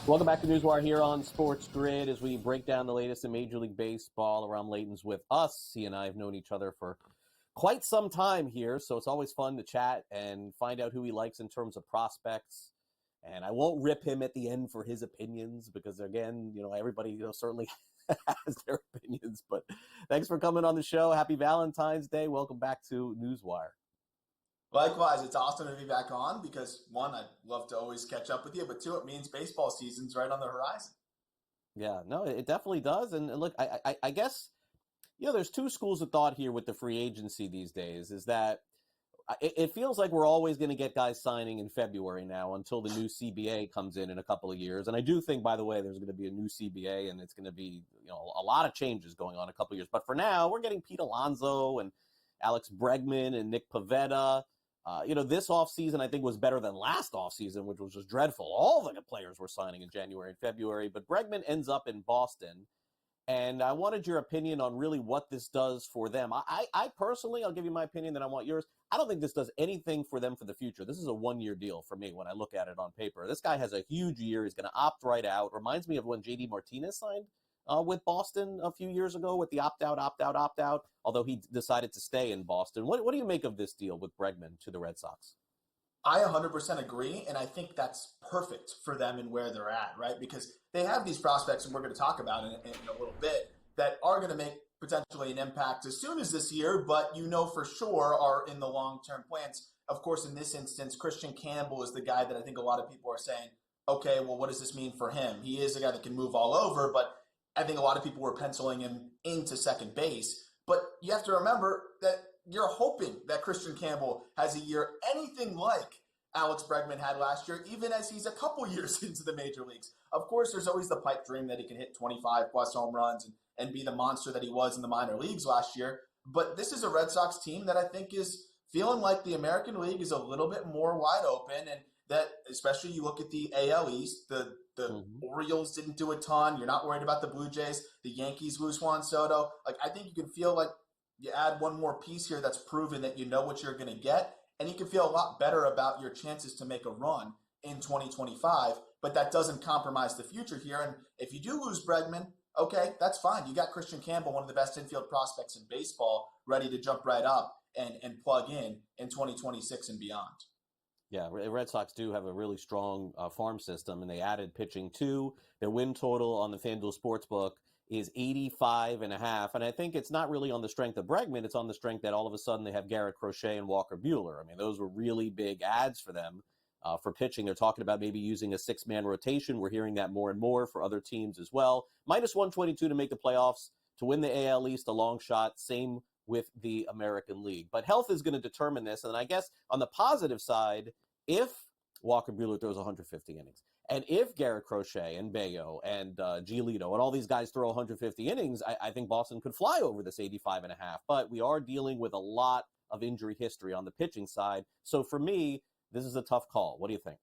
Welcome back to Newswire here on SportsGrid as we break down the latest in Major League Baseball. Aram Leighton's with us. He and I have known each other for quite some time here, so it's always fun to chat and find out who he likes in terms of prospects. And I won't rip him at the end for his opinions because, again, everybody certainly has their opinions. But thanks for coming on the show. Happy Valentine's Day. Welcome back to Newswire. Likewise, it's awesome to be back on because, one, I'd love to always catch up with you, but two, it means baseball season's right on the horizon. Yeah, no, it definitely does. And look, I guess, there's two schools of thought here with the free agency these days, is that it feels like we're always going to get guys signing in February now until the new CBA comes in a couple of years. And I do think, by the way, there's going to be a new CBA and it's going to be, a lot of changes going on a couple of years. But for now, we're getting Pete Alonso and Alex Bregman and Nick Pivetta. This offseason, I think, was better than last offseason, which was just dreadful. All the players were signing in January and February, but Bregman ends up in Boston. And I wanted your opinion on really what this does for them. I personally, I'll give you my opinion, then I want yours. I don't think this does anything for them for the future. This is a one-year deal for me when I look at it on paper. This guy has a huge year. He's going to opt right out. Reminds me of when J.D. Martinez signed with Boston a few years ago with the opt-out, although he decided to stay in Boston. What do you make of this deal with Bregman to the Red Sox? I 100% agree, and I think that's perfect for them and where they're at, right? Because they have these prospects, and we're going to talk about it in a little bit, that are going to make potentially an impact as soon as this year, but for sure are in the long-term plans. Of course, in this instance, Kristian Campbell is the guy that I think a lot of people are saying, okay, well, what does this mean for him? He is a guy that can move all over, but I think a lot of people were penciling him into second base. But you have to remember that you're hoping that Kristian Campbell has a year anything like Alex Bregman had last year, even as he's a couple years into the major leagues. Of course, there's always the pipe dream that he can hit 25-plus home runs and be the monster that he was in the minor leagues last year. But this is a Red Sox team that I think is feeling like the American League is a little bit more wide open, and that especially you look at the AL East, the Orioles didn't do a ton. You're not worried about the Blue Jays. The Yankees lose Juan Soto. I think you can feel like you add one more piece here that's proven that you know what you're going to get, and you can feel a lot better about your chances to make a run in 2025, but that doesn't compromise the future here. And if you do lose Bregman, okay, that's fine. You got Kristian Campbell, one of the best infield prospects in baseball, ready to jump right up and plug in 2026 and beyond. Yeah, the Red Sox do have a really strong farm system, and they added pitching too. Their win total on the FanDuel Sportsbook is 85.5, and I think it's not really on the strength of Bregman. It's on the strength that all of a sudden they have Garrett, Crochet, and Walker Buehler. I mean, those were really big adds for them for pitching. They're talking about maybe using a six-man rotation. We're hearing that more and more for other teams as well. Minus 122 to make the playoffs, to win the AL East, a long shot. Same with the American League. But health is going to determine this, and I guess on the positive side, if Walker Buehler throws 150 innings, and if Garrett Crochet and Bayo and Giolito and all these guys throw 150 innings, I think Boston could fly over this 85.5. But we are dealing with a lot of injury history on the pitching side. So for me, this is a tough call. What do you think?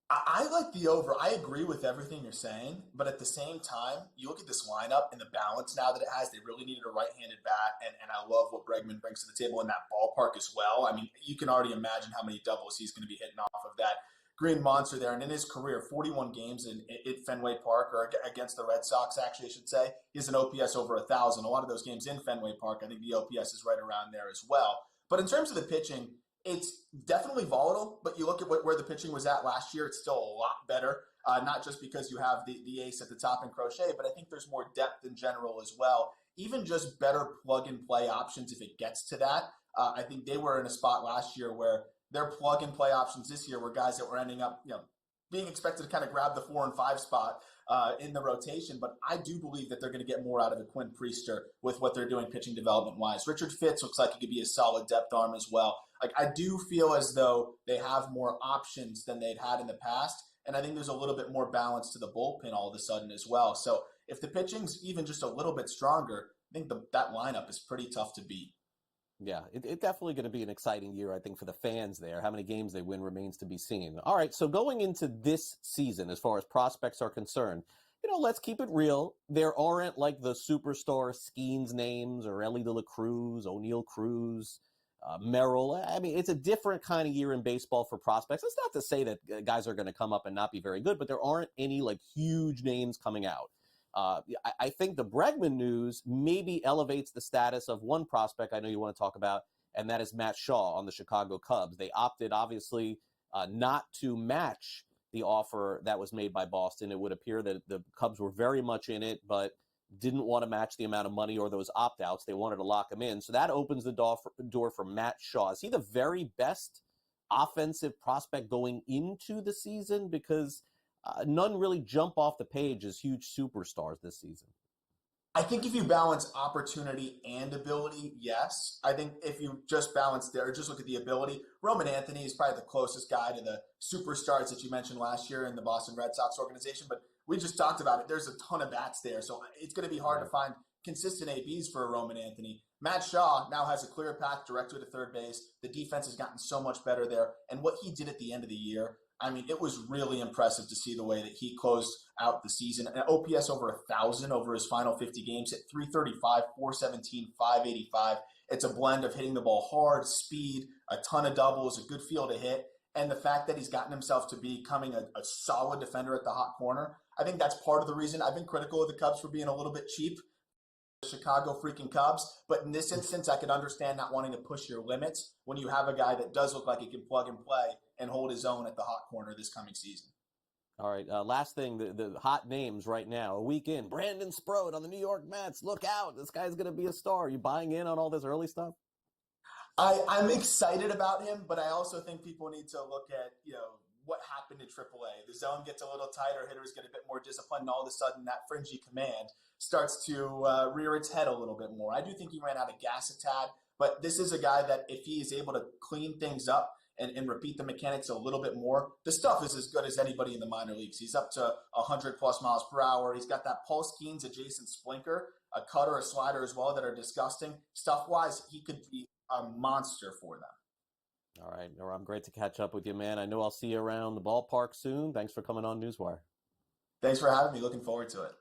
I like the over. I agree with everything you're saying, but at the same time, you look at this lineup and the balance now that it has. They really needed a right-handed bat, and I love what Bregman brings to the table in that ballpark as well. I mean, you can already imagine how many doubles he's going to be hitting off of that green monster there. And in his career, 41 games at Fenway Park, or against the Red Sox, actually, I should say, he has an OPS over 1,000. A lot of those games in Fenway Park, I think the OPS is right around there as well. But in terms of the pitching, it's definitely volatile, but you look at where the pitching was at last year, it's still a lot better, not just because you have the ace at the top in Crochet, but I think there's more depth in general as well. Even just better plug-and-play options if it gets to that. I think they were in a spot last year where their plug-and-play options this year were guys that were ending up, being expected to kind of grab the 4 and 5 spot in the rotation. But I do believe that they're going to get more out of a Quinn Priester with what they're doing pitching development-wise. Richard Fitz looks like he could be a solid depth arm as well. I do feel as though they have more options than they've had in the past, and I think there's a little bit more balance to the bullpen all of a sudden as well. So if the pitching's even just a little bit stronger, I think that lineup is pretty tough to beat. Yeah, it's definitely going to be an exciting year, I think, for the fans there. How many games they win remains to be seen. All right, so going into this season, as far as prospects are concerned, let's keep it real. There aren't like the superstar Skeens names or Ellie De La Cruz, O'Neill Cruz, Merrill. I mean, it's a different kind of year in baseball for prospects. That's not to say that guys are going to come up and not be very good, but there aren't any like huge names coming out. I think the Bregman news maybe elevates the status of one prospect I know you want to talk about, and that is Matt Shaw on the Chicago Cubs. They opted, obviously, not to match the offer that was made by Boston. It would appear that the Cubs were very much in it, but didn't want to match the amount of money or those opt-outs. They wanted to lock him in. So that opens the door for Matt Shaw. Is he the very best offensive prospect going into the season? Because none really jump off the page as huge superstars this season. I think if you balance opportunity and ability, yes. I think if you just balance there, just look at the ability, Roman Anthony is probably the closest guy to the superstars that you mentioned last year in the Boston Red Sox organization. But we just talked about it. There's a ton of bats there. So it's going to be hard to find consistent ABs for Roman Anthony. Matt Shaw now has a clear path directly to third base. The defense has gotten so much better there. And what he did at the end of the year, I mean, it was really impressive to see the way that he closed out the season. An OPS over 1,000 over his final 50 games, hit 335, 417, 585. It's a blend of hitting the ball hard, speed, a ton of doubles, a good feel to hit, and the fact that he's gotten himself to becoming a solid defender at the hot corner. I think that's part of the reason I've been critical of the Cubs for being a little bit cheap. Chicago freaking Cubs, but in this instance, I could understand not wanting to push your limits when you have a guy that does look like he can plug and play and hold his own at the hot corner this coming season. All right, last thing, the hot names right now, a week in, Brandon Sproat on the New York Mets. Look out, this guy's going to be a star. Are you buying in on all this early stuff? I'm excited about him, but I also think people need to look at, what happened in AAA. The zone gets a little tighter, hitters get a bit more disciplined, and all of a sudden that fringy command starts to rear its head a little bit more. I do think he ran out of gas a tad, but this is a guy that if he is able to clean things up and repeat the mechanics a little bit more, the stuff is as good as anybody in the minor leagues. He's up to 100+ miles per hour. He's got that Paul Skeens adjacent splinter, a cutter, a slider as well that are disgusting. Stuff-wise, he could be a monster for them. All right, Aram, great to catch up with you, man. I know I'll see you around the ballpark soon. Thanks for coming on Newswire. Thanks for having me. Looking forward to it.